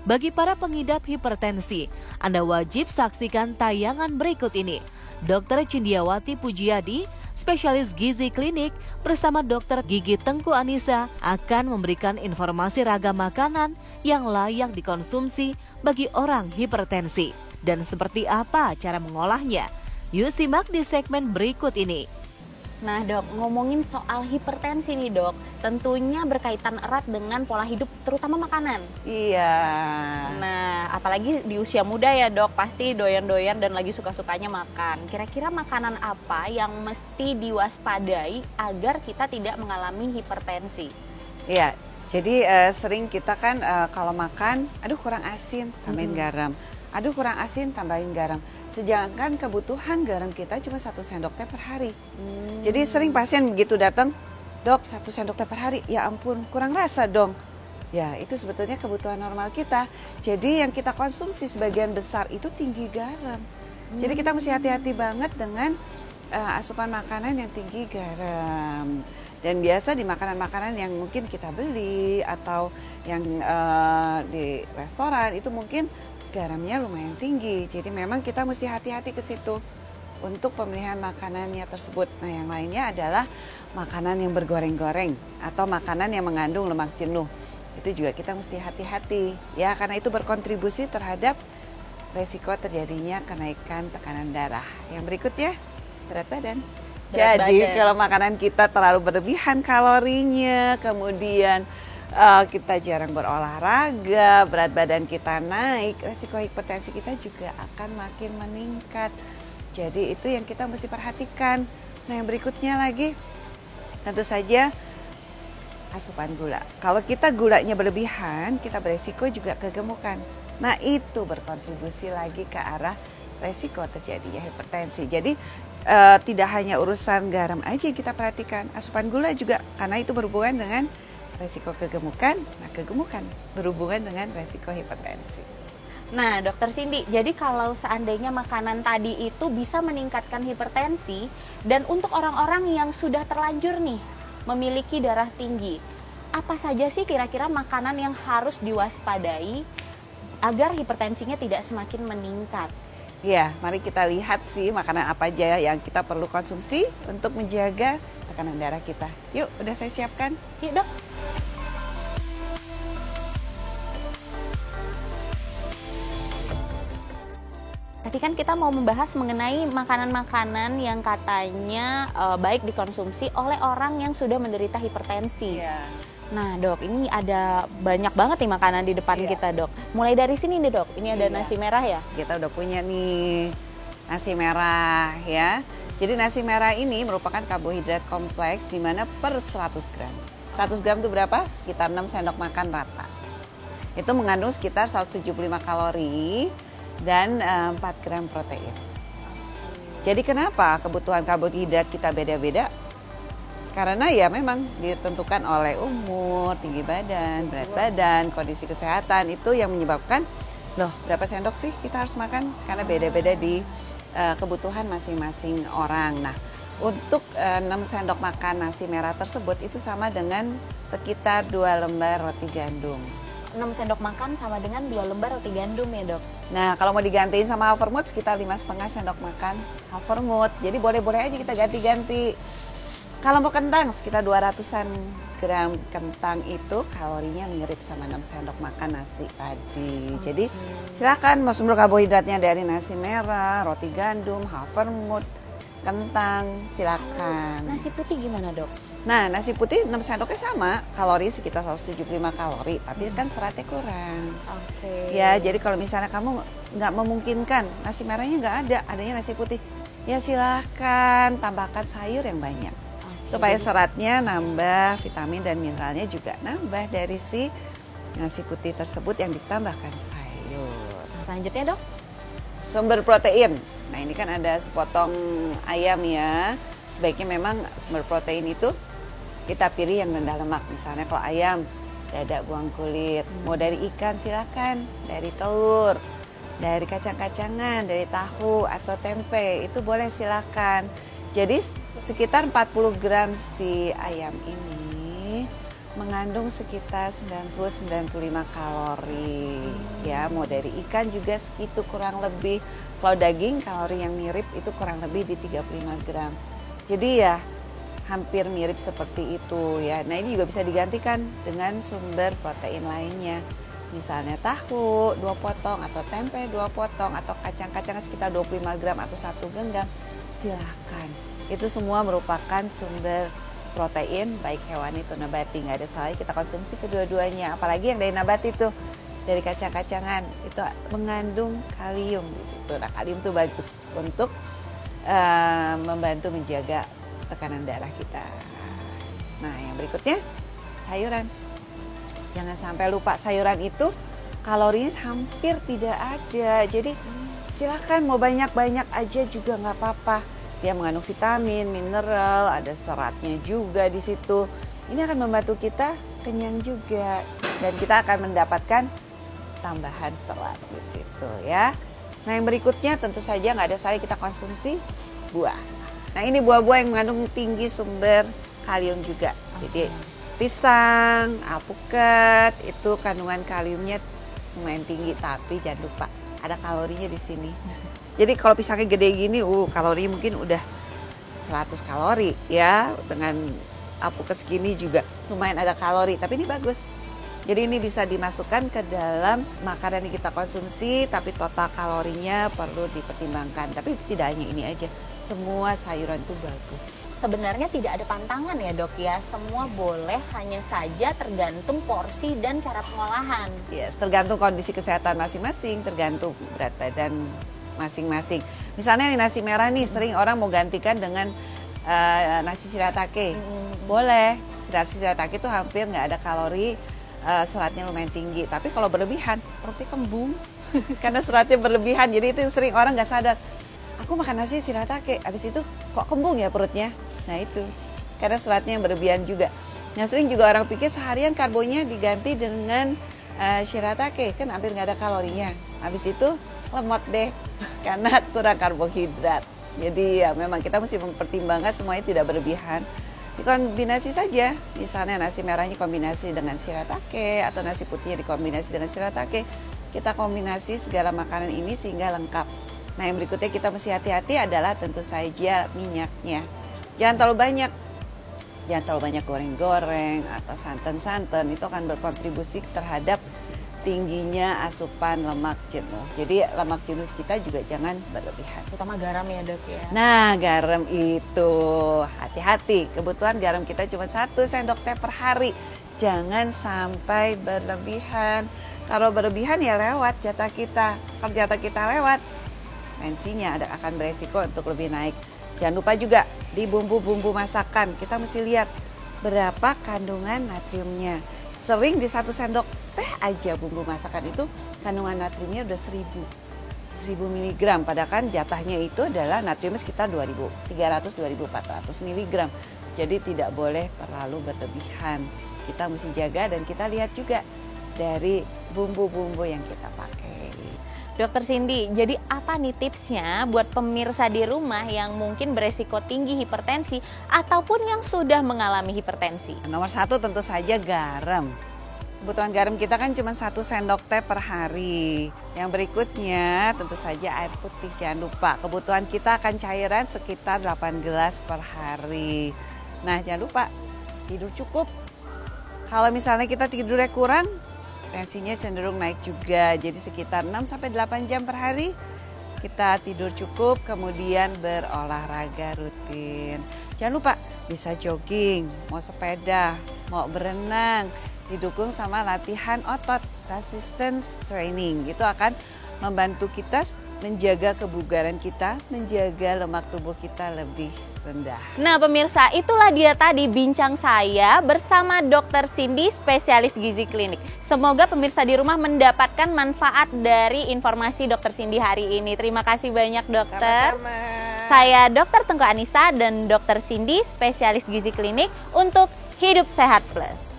Bagi para pengidap hipertensi, Anda wajib saksikan tayangan berikut ini. Dr. Cindiawati Pujiadi, spesialis gizi klinik, bersama Dr. Gigi Tengku Anissa akan memberikan informasi ragam makanan yang layak dikonsumsi bagi orang hipertensi. Dan seperti apa cara mengolahnya? Yuk simak di segmen berikut ini. Nah dok, ngomongin soal hipertensi nih dok, tentunya berkaitan erat dengan pola hidup, terutama makanan. Iya. Nah, apalagi di usia muda ya dok, pasti doyan-doyan dan lagi suka-sukanya makan. Kira-kira makanan apa yang mesti diwaspadai agar kita tidak mengalami hipertensi? Iya, jadi sering kita kan kalau makan, aduh kurang asin, tambahin garam. Aduh kurang asin, tambahin garam. Sedangkan kebutuhan garam kita cuma 1 sendok teh per hari. Jadi sering pasien begitu datang, dok 1 sendok teh per hari, ya ampun kurang rasa dong. Ya itu sebetulnya kebutuhan normal kita. Jadi yang kita konsumsi sebagian besar itu tinggi garam. Jadi kita mesti hati-hati banget dengan asupan makanan yang tinggi garam. Dan biasa di makanan-makanan yang mungkin kita beli atau yang di restoran itu mungkin garamnya lumayan tinggi, jadi memang kita mesti hati-hati ke situ untuk pemilihan makanannya tersebut. Nah, yang lainnya adalah makanan yang bergoreng-goreng atau makanan yang mengandung lemak jenuh. Itu juga kita mesti hati-hati ya, karena itu berkontribusi terhadap resiko terjadinya kenaikan tekanan darah. Yang berikutnya, berat badan. Jadi kalau makanan kita terlalu berlebihan kalorinya, kemudian kita jarang berolahraga, berat badan kita naik, resiko hipertensi kita juga akan makin meningkat. Jadi itu yang kita mesti perhatikan. Nah, yang berikutnya lagi, tentu saja asupan gula. Kalau kita gulanya berlebihan, kita beresiko juga kegemukan. Nah, itu berkontribusi lagi ke arah resiko terjadinya hipertensi. Jadi tidak hanya urusan garam aja yang kita perhatikan, asupan gula juga, karena itu berhubungan dengan resiko kegemukan. Nah, kegemukan berhubungan dengan resiko hipertensi. Nah, Dokter Cindy, jadi kalau seandainya makanan tadi itu bisa meningkatkan hipertensi, dan untuk orang-orang yang sudah terlanjur nih memiliki darah tinggi, apa saja sih kira-kira makanan yang harus diwaspadai agar hipertensinya tidak semakin meningkat? Ya, mari kita lihat sih makanan apa aja yang kita perlu konsumsi untuk menjaga tekanan darah kita. Yuk, udah saya siapkan. Yuk dok. Tadi kan kita mau membahas mengenai makanan-makanan yang katanya baik dikonsumsi oleh orang yang sudah menderita hipertensi. Nah dok, ini ada banyak banget nih makanan di depan kita dok. Mulai dari sini nih dok, ini ada nasi merah ya? Kita udah punya nih nasi merah ya. Jadi nasi merah ini merupakan karbohidrat kompleks di mana per 100 gram. 100 gram itu berapa? Sekitar 6 sendok makan rata. Itu mengandung sekitar 175 kalori dan 4 gram protein. Jadi kenapa kebutuhan karbohidrat kita beda-beda? Karena ya memang ditentukan oleh umur, tinggi badan, berat badan, kondisi kesehatan, itu yang menyebabkan loh berapa sendok sih kita harus makan, karena beda-beda di kebutuhan masing-masing orang. Nah, untuk 6 sendok makan nasi merah tersebut itu sama dengan sekitar 2 lembar roti gandum. 6 sendok makan sama dengan 2 lembar roti gandum ya dok? Nah, kalau mau digantiin sama Havermout sekitar 5,5 sendok makan Havermout. Jadi boleh-boleh aja kita ganti-ganti. Kalau mau kentang sekitar 200-an gram kentang itu kalorinya mirip sama 6 sendok makan nasi tadi. Jadi silakan mau sumber karbohidratnya dari nasi merah, roti gandum, Havermout, kentang, silakan. Nasi putih gimana dok? Nah, nasi putih 6 sendoknya sama, kalori sekitar 175 kalori, tapi kan seratnya kurang. Ya, jadi kalau misalnya kamu nggak memungkinkan, nasi merahnya nggak ada, adanya nasi putih, ya silahkan tambahkan sayur yang banyak. Supaya seratnya nambah, vitamin dan mineralnya juga nambah dari si nasi putih tersebut yang ditambahkan sayur. Selanjutnya dok? Sumber protein. Nah, ini kan ada sepotong ayam ya. Sebaiknya memang sumber protein itu kita pilih yang rendah lemak. Misalnya kalau ayam, dada buang kulit. Mau dari ikan silakan, dari telur, dari kacang-kacangan, dari tahu atau tempe, itu boleh silakan. Jadi sekitar 40 gram si ayam ini mengandung sekitar 90-95 kalori. Ya, mau dari ikan juga segitu kurang lebih. Kalau daging kalori yang mirip itu kurang lebih di 35 gram. Jadi ya hampir mirip seperti itu ya. Nah, ini juga bisa digantikan dengan sumber protein lainnya. Misalnya tahu 2 potong atau tempe 2 potong atau kacang-kacang sekitar 25 gram atau 1 genggam. Silahkan. Itu semua merupakan sumber protein baik hewani atau nabati. Nggak ada salahnya kita konsumsi kedua-duanya. Apalagi yang dari nabati itu dari kacang-kacangan itu mengandung kalium di situ. Nah, kalium itu bagus untuk membantu menjaga tekanan darah kita. Nah, yang berikutnya sayuran. Jangan sampai lupa sayuran itu kalorinya hampir tidak ada. Jadi silakan mau banyak-banyak aja juga nggak apa-apa. Dia mengandung vitamin, mineral, ada seratnya juga di situ. Ini akan membantu kita kenyang juga dan kita akan mendapatkan tambahan serat di situ ya. Nah, yang berikutnya tentu saja nggak ada salahnya kita konsumsi buah. Nah, ini buah-buah yang mengandung tinggi sumber kalium juga. Jadi pisang, alpukat itu kandungan kaliumnya lumayan tinggi, tapi jangan lupa ada kalorinya di sini. Jadi kalau pisangnya gede gini, kalorinya mungkin udah 100 kalori ya. Dengan alpukat segini juga lumayan ada kalori, tapi ini bagus. Jadi ini bisa dimasukkan ke dalam makanan yang kita konsumsi, tapi total kalorinya perlu dipertimbangkan. Tapi tidak hanya ini aja, semua sayuran itu bagus. Sebenarnya tidak ada pantangan ya dok ya, semua boleh, hanya saja tergantung porsi dan cara pengolahan. Yes, tergantung kondisi kesehatan masing-masing, tergantung berat badan masing-masing. Misalnya nih nasi merah nih, sering orang mau gantikan dengan nasi shiratake. Boleh, nasi shiratake itu hampir nggak ada kalori, seratnya lumayan tinggi. Tapi kalau berlebihan, perutnya kembung karena seratnya berlebihan. Jadi itu yang sering orang nggak sadar. Aku makan nasi shiratake, habis itu kok kembung ya perutnya. Nah itu, karena seratnya yang berlebihan juga. Nah sering juga orang pikir seharian karbonya diganti dengan shiratake, kan hampir nggak ada kalorinya. Habis itu lemot deh, karena kurang karbohidrat. Jadi ya memang kita mesti mempertimbangkan semuanya tidak berlebihan. Dikombinasi saja, misalnya nasi merahnya kombinasi dengan shiratake atau nasi putihnya dikombinasi dengan shiratake. Kita kombinasi segala makanan ini sehingga lengkap. Nah yang berikutnya kita mesti hati-hati adalah tentu saja minyaknya. Jangan terlalu banyak. Jangan terlalu banyak goreng-goreng atau santan-santan, itu akan berkontribusi terhadap tingginya asupan lemak jenuh. Jadi lemak jenuh kita juga jangan berlebihan. Terutama garam ya dok ya. Nah garam itu hati-hati. Kebutuhan garam kita cuma 1 sendok teh per hari. Jangan sampai berlebihan. Kalau berlebihan ya lewat jatah kita. Kalau jatah kita lewat, tensinya akan beresiko untuk lebih naik. Jangan lupa juga di bumbu-bumbu masakan kita mesti lihat berapa kandungan natriumnya. Sering di 1 sendok teh aja bumbu masakan itu kandungan natriumnya udah 1000 mg. Padahal kan jatahnya itu adalah natriumnya sekitar 2300-2400 mg. Jadi tidak boleh terlalu berlebihan. Kita mesti jaga dan kita lihat juga dari bumbu-bumbu yang kita pakai. Dokter Cindy, jadi apa nih tipsnya buat pemirsa di rumah yang mungkin beresiko tinggi hipertensi ataupun yang sudah mengalami hipertensi? Nomor 1 tentu saja garam. Kebutuhan garam kita kan cuma 1 sendok teh per hari. Yang berikutnya tentu saja air putih, jangan lupa. Kebutuhan kita akan cairan sekitar 8 gelas per hari. Nah jangan lupa tidur cukup. Kalau misalnya kita tidurnya kurang, tensinya cenderung naik juga. Jadi sekitar 6-8 jam per hari kita tidur cukup, kemudian berolahraga rutin. Jangan lupa bisa jogging, mau sepeda, mau berenang, didukung sama latihan otot, resistance training. Itu akan membantu kita menjaga kebugaran kita, menjaga lemak tubuh kita lebih rendah. Nah pemirsa, itulah dia tadi bincang saya bersama Dokter Cindy, spesialis gizi klinik. Semoga pemirsa di rumah mendapatkan manfaat dari informasi Dokter Cindy hari ini. Terima kasih banyak dokter. Sama-sama. Saya Dokter Tengku Anissa dan Dokter Cindy, spesialis gizi klinik untuk Hidup Sehat Plus.